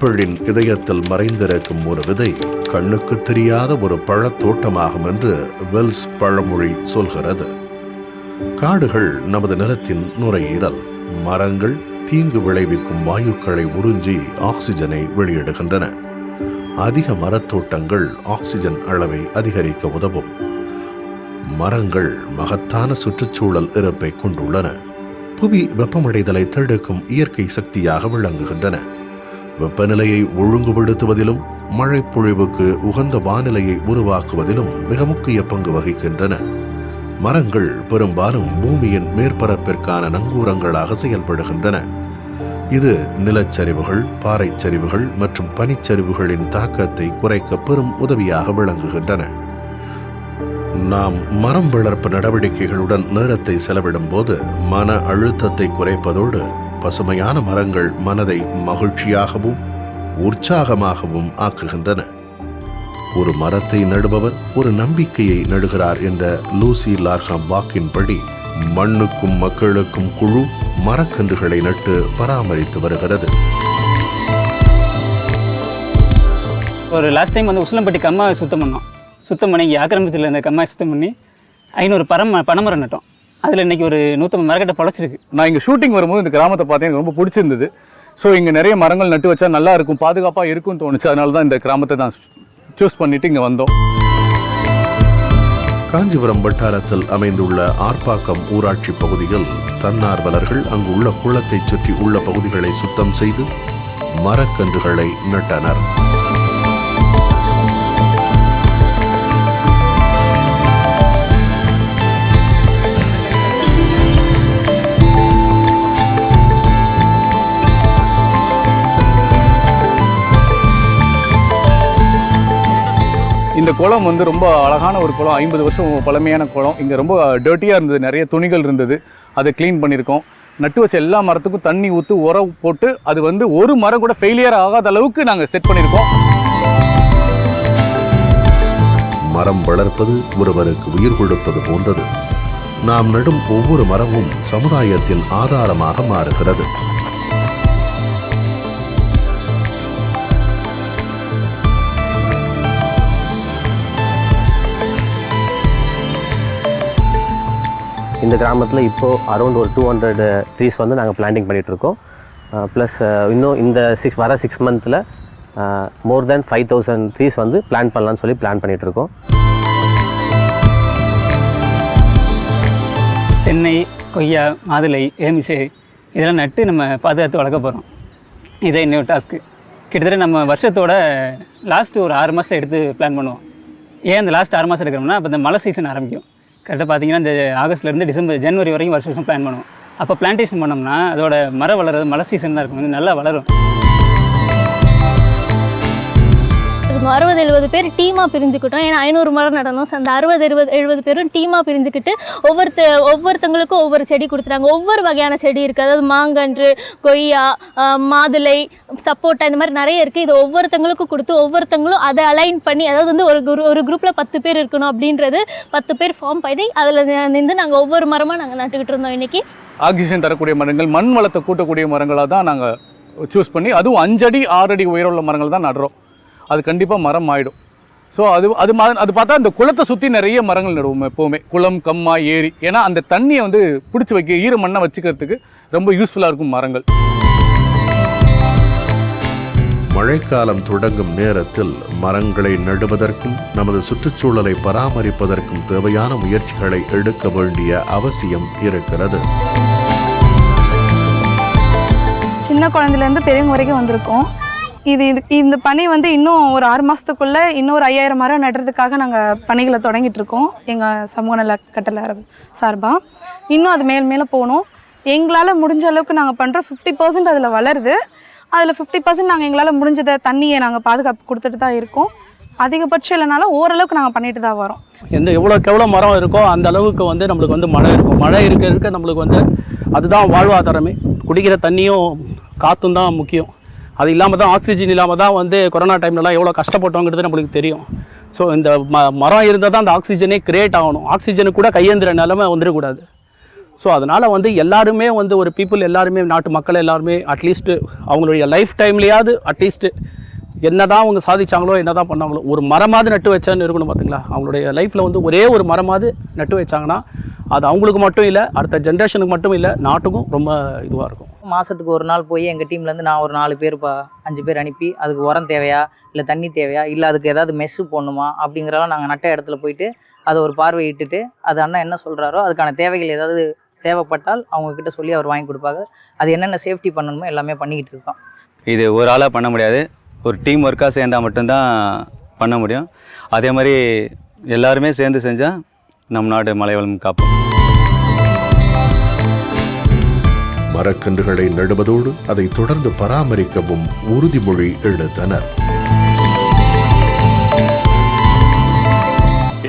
பீப்பிளின் இதயத்தில் மறைந்திருக்கும் ஒரு விதை கண்ணுக்கு தெரியாத ஒரு பழத்தோட்டமாகும் என்று வெல்ஸ் பழமொழி சொல்கிறது. காடுகள் நமது நிலத்தின் நுரையீரல். மரங்கள் தீங்கு விளைவிக்கும் வாயுக்களை உறிஞ்சி ஆக்சிஜனை வெளியிடுகின்றன. அதிக மரத்தோட்டங்கள் ஆக்சிஜன் அளவை அதிகரிக்க உதவும். மரங்கள் மகத்தான சுற்றுச்சூழல் இருப்பை கொண்டுள்ளன. புவி வெப்பமடைதலை தடுக்கும் இயற்கை சக்தியாக விளங்குகின்றன. வெப்பநிலையை ஒழுங்குபடுத்துவதிலும் மழை பொழிவுக்கு உகந்த வானிலையை உருவாக்குவதிலும் மிக முக்கிய பங்கு வகிக்கின்றன. மரங்கள் பெரும்பாலும் பூமியின் மேற்பரப்பிற்கான நங்கூரங்களாக செயல்படுகின்றன. இது நிலச்சரிவுகள், பாறைச்சரிவுகள் மற்றும் பனிச்சரிவுகளின் தாக்கத்தை குறைக்க பெரும் உதவியாக விளங்குகின்றன. நாம் மரம் வளர்ப்பு நடவடிக்கைகளுடன் நேரத்தை செலவிடும் போது மன அழுத்தத்தை குறைப்பதோடு பசுமையான மரங்கள் மனதை மகிழ்ச்சியாகவும் உற்சாகமாகவும் ஆக்குகின்றன. ஒரு மரத்தை நடுபவர் ஒரு நம்பிக்கையை நடுகிறார் என்ற லூசி லார்ஹாம் வாக்கின்படி மண்ணுக்கும் மக்களுக்கும் குழு மரக்கன்றுகளை நட்டு பராமரித்து வருகிறது. ஒரு லாஸ்ட் டைம் வந்து உசிலம்பட்டி கம்மாவை சுத்தம் பண்ணி இங்கே ஆக்கிரமித்தில் இருந்த கம்மாயை சுத்தம் பண்ணி 500 பனைமரம் நட்டோம். அதில் இன்றைக்கி ஒரு 150 மரக்கட்டை பொழைச்சிருக்கு. நான் இங்கே ஷூட்டிங் வரும்போது இந்த கிராமத்தை பார்த்தேன், எனக்கு ரொம்ப பிடிச்சிருந்தது. ஸோ இங்கே நிறைய மரங்கள் நட்டு வச்சா நல்லா இருக்கும், பாதுகாப்பாக இருக்கும்னு தோணுச்சு. அதனால தான் இந்த கிராமத்தை நான் சூஸ் பண்ணிட்டு இங்கே வந்தோம். காஞ்சிபுரம் வட்டாரத்தில் அமைந்துள்ள ஆர்ப்பாக்கம் ஊராட்சி பகுதியில் தன்னார்வலர்கள் அங்கு உள்ள குளத்தை சுற்றி உள்ள பகுதிகளை சுத்தம் செய்து மரக்கன்றுகளை நட்டனர். இந்த குளம் வந்து ரொம்ப அழகான ஒரு குளம், 50 வருஷம் பழமையான குளம். இங்கே ரொம்ப டர்ட்டியாக இருந்தது, நிறைய துணிகள் இருந்தது, அதை க்ளீன் பண்ணியிருக்கோம். நட்டு வச்ச எல்லா மரத்துக்கும் தண்ணி ஊற்று உரம் போட்டு அது வந்து ஒரு மரம் கூட ஃபெயிலியர் ஆகாத அளவுக்கு நாங்கள் செட் பண்ணியிருக்கோம். மரம் வளர்ப்பது ஒருவருக்கு உயிர் கொடுப்பது போன்றது. நாம் நடும் ஒவ்வொரு மரமும் சமுதாயத்தின் ஆதாரமாக மாறுகிறது. இந்த கிராமத்தில் இப்போது அரௌண்ட் ஒரு 200 ட்ரீஸ் வந்து நாங்கள் பிளான்டிங் பண்ணிகிட்ருக்கோம். ப்ளஸ் இன்னும் இந்த வர 6 மந்த்தில் மோர் தேன் 5000 ட்ரீஸ் வந்து பிளான் பண்ணலான்னு சொல்லி பிளான் பண்ணிகிட்ருக்கோம். தென்னை, கொய்யா, மாதுளை, எலுமிச்சை இதெல்லாம் நட்டு நம்ம பாதுகாத்து வளர்க்க போகிறோம். இதே இன்னொரு டாஸ்க்கு. கிட்டத்தட்ட நம்ம வருஷத்தோட லாஸ்ட்டு ஒரு 6 மாதம் எடுத்து பிளான் பண்ணுவோம். ஏன் இந்த லாஸ்ட் 6 மாதம் எடுக்கிறோம்னா அப்போ இந்த மழை சீசன் ஆரம்பிக்கும். கரெக்டாக பார்த்தீங்கன்னா இந்த ஆகஸ்ட்லேருந்து டிசம்பர், ஜனவரி வரைக்கும் வருஷம் பிளான் பண்ணுவோம். அப்போ பிளான்டேஷன் பண்ணோம்னா அதோட மரம் வளர்றது மழை சீசன் தான் இருக்கும், நல்லா வளரும். 60-70 பேர் டீமாக பிரிஞ்சுக்கிட்டோம். ஏன்னா 500 மரம் நடணும். அந்த 60-70 பேரும் டீமாக பிரிஞ்சுக்கிட்டு ஒவ்வொருத்தங்களுக்கும் ஒவ்வொரு செடி கொடுத்துட்டாங்க. ஒவ்வொரு வகையான செடி இருக்குது. அதாவது மாங்கன்று, கொய்யா, மாதுளை, சப்போட்டா, இந்த மாதிரி நிறைய இருக்குது. இது ஒவ்வொருத்தங்களுக்கும் கொடுத்து ஒவ்வொருத்தங்களும் அதை அலைன் பண்ணி, அதாவது வந்து ஒரு குரூப்பில் 10 பேர் இருக்கணும் அப்படின்றது 10 பேர் ஃபார்ம் பண்ணி அதில் நின்று நாங்கள் ஒவ்வொரு மரமாக நாங்கள் நட்டுக்கிட்டு இருந்தோம். இன்றைக்கி ஆக்சிஜன் தரக்கூடிய மரங்கள், மண் வளத்தை கூட்டக்கூடிய மரங்களாக தான் நாங்கள் சூஸ் பண்ணி, அதுவும் 5 அடி 6 அடி உயரமுள்ள மரங்கள் தான் நடுறோம். அது கண்டிப்பாக மரம் ஆகிடும். ஸோ அது பார்த்தா அந்த குளத்தை சுற்றி நிறைய மரங்கள் நடுவோம் எப்போவுமே. குளம், கம்மா, ஏரி. ஏன்னா அந்த தண்ணியை வந்து பிடிச்சி வைக்க, ஈர மண்ணை வச்சுக்கிறதுக்கு ரொம்ப யூஸ்ஃபுல்லாக இருக்கும் மரங்கள். மழைக்காலம் தொடங்கும் நேரத்தில் மரங்களை நடுவதற்கும் நமது சுற்றுச்சூழலை பராமரிப்பதற்கும் தேவையான முயற்சிகளை எடுக்க வேண்டிய அவசியம் இருக்கிறது. சின்ன குழந்தையிலேருந்து பெரியவங்க வரைக்கும் வந்திருக்கோம். இந்த பணி வந்து இன்னும் ஒரு 6 மாதத்துக்குள்ளே இன்னும் ஒரு 5000 மரம் நடுறதுக்காக நாங்கள் பணிகளை தொடங்கிட்டு இருக்கோம். எங்கள் சமூக நல கட்டளை சார்பாக இன்னும் அது மேலே போகணும். எங்களால் முடிஞ்ச அளவுக்கு நாங்கள் பண்ணுறோம். 50% அதில் வளருது. அதில் 50% நாங்கள் எங்களால் முடிஞ்சதை தண்ணியை நாங்கள் பாதுகாப்பு கொடுத்துட்டு தான் இருக்கோம். அதிகபட்சம் இல்லைனாலும் ஓரளவுக்கு நாங்கள் பண்ணிட்டு தான் வரோம். எவ்வளோ மரம் இருக்கோ அந்த அளவுக்கு வந்து நம்மளுக்கு வந்து மழை இருக்கும். மழை இருக்க நம்மளுக்கு வந்து அதுதான் வாழ்வாதாரமே. குடிக்கிற தண்ணியும் காற்றும் தான் முக்கியம். அது இல்லாமல் தான், ஆக்சிஜன் இல்லாமல் தான் வந்து கொரோனா டைம்லலாம் எவ்வளோ கஷ்டப்பட்டோங்கிறது நம்மளுக்கு தெரியும். ஸோ இந்த மரம் இருந்தால் தான் அந்த ஆக்சிஜனே கிரியேட் ஆகணும். ஆக்சிஜனு கூட கையேந்திர நிலைமை வந்துடக்கூடாது. ஸோ அதனால் வந்து எல்லாருமே வந்து ஒரு பீப்புள் எல்லாருமே நாட்டு மக்கள் எல்லாருமே அட்லீஸ்ட்டு அவங்களுடைய லைஃப் டைம்லேயாவது அட்லீஸ்ட்டு என்ன தான் அவங்க சாதிச்சாங்களோ என்ன தான் பண்ணாங்களோ ஒரு மரமாவது நட்டு வச்சான்னு இருக்கணும் பார்த்தீங்களா. அவங்களுடைய லைஃப்பில் வந்து ஒரே ஒரு மரமாவது நட்டு வச்சாங்கன்னா அது அவங்களுக்கு மட்டும் இல்லை, அடுத்த ஜென்ரேஷனுக்கு மட்டும் இல்லை, நாட்டுக்கும் ரொம்ப இதுவாக இருக்கும். மாதத்துக்கு ஒரு நாள் போய் எங்கள் டீம்லேருந்து நான் ஒரு 4 பேர் 5 பேர் அனுப்பி அதுக்கு உரம் தேவையா இல்லை தண்ணி தேவையா இல்லை அதுக்கு ஏதாவது மெஸ்ஸு போடணுமா அப்படிங்கிறலாம் நாங்கள் நட்ட இடத்துல போயிட்டு அதை ஒரு பார்வையிட்டுட்டு அது அண்ணா என்ன சொல்கிறாரோ அதுக்கான தேவைகள் ஏதாவது தேவைப்பட்டால் அவங்கக்கிட்ட சொல்லி அவர் வாங்கி கொடுப்பாங்க. அது என்னென்ன சேஃப்டி பண்ணணுமோ எல்லாமே பண்ணிக்கிட்டு இருக்கோம். இது ஒரு ஆளாக பண்ண முடியாது, ஒரு டீம் ஒர்க்காக சேர்ந்தால் மட்டும்தான் பண்ண முடியும். அதே மாதிரி எல்லாருமே சேர்ந்து செஞ்சால் நம் நாடு மலைவளம் காப்போம். மரக்கன்றுகளை நடுவதோடு அதை தொடர்ந்து பராமரிக்கவும் உறுதிமொழி எடுத்தனர்.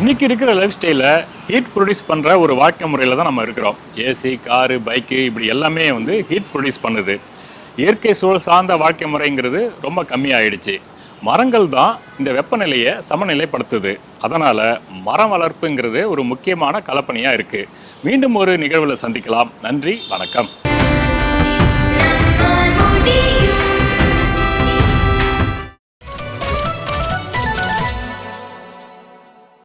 இன்னைக்கு இருக்கிற லைஃப் ஸ்டைலில் ஹீட் ப்ரொடியூஸ் பண்ணுற ஒரு வாழ்க்கை முறையில் தான் நம்ம இருக்கிறோம். ஏசி, காரு, பைக்கு இப்படி எல்லாமே வந்து ஹீட் ப்ரொடியூஸ் பண்ணுது. இயற்கை சூழல் சார்ந்த வாழ்க்கை முறைங்கிறது ரொம்ப கம்மியாயிடுச்சு. மரங்கள் தான் இந்த வெப்பநிலையை சமநிலைப்படுத்துது. அதனால் மரம் வளர்ப்புங்கிறது ஒரு முக்கியமான கலப்பணியாக இருக்குது. மீண்டும் ஒரு நிகழ்வில் சந்திக்கலாம். நன்றி, வணக்கம்.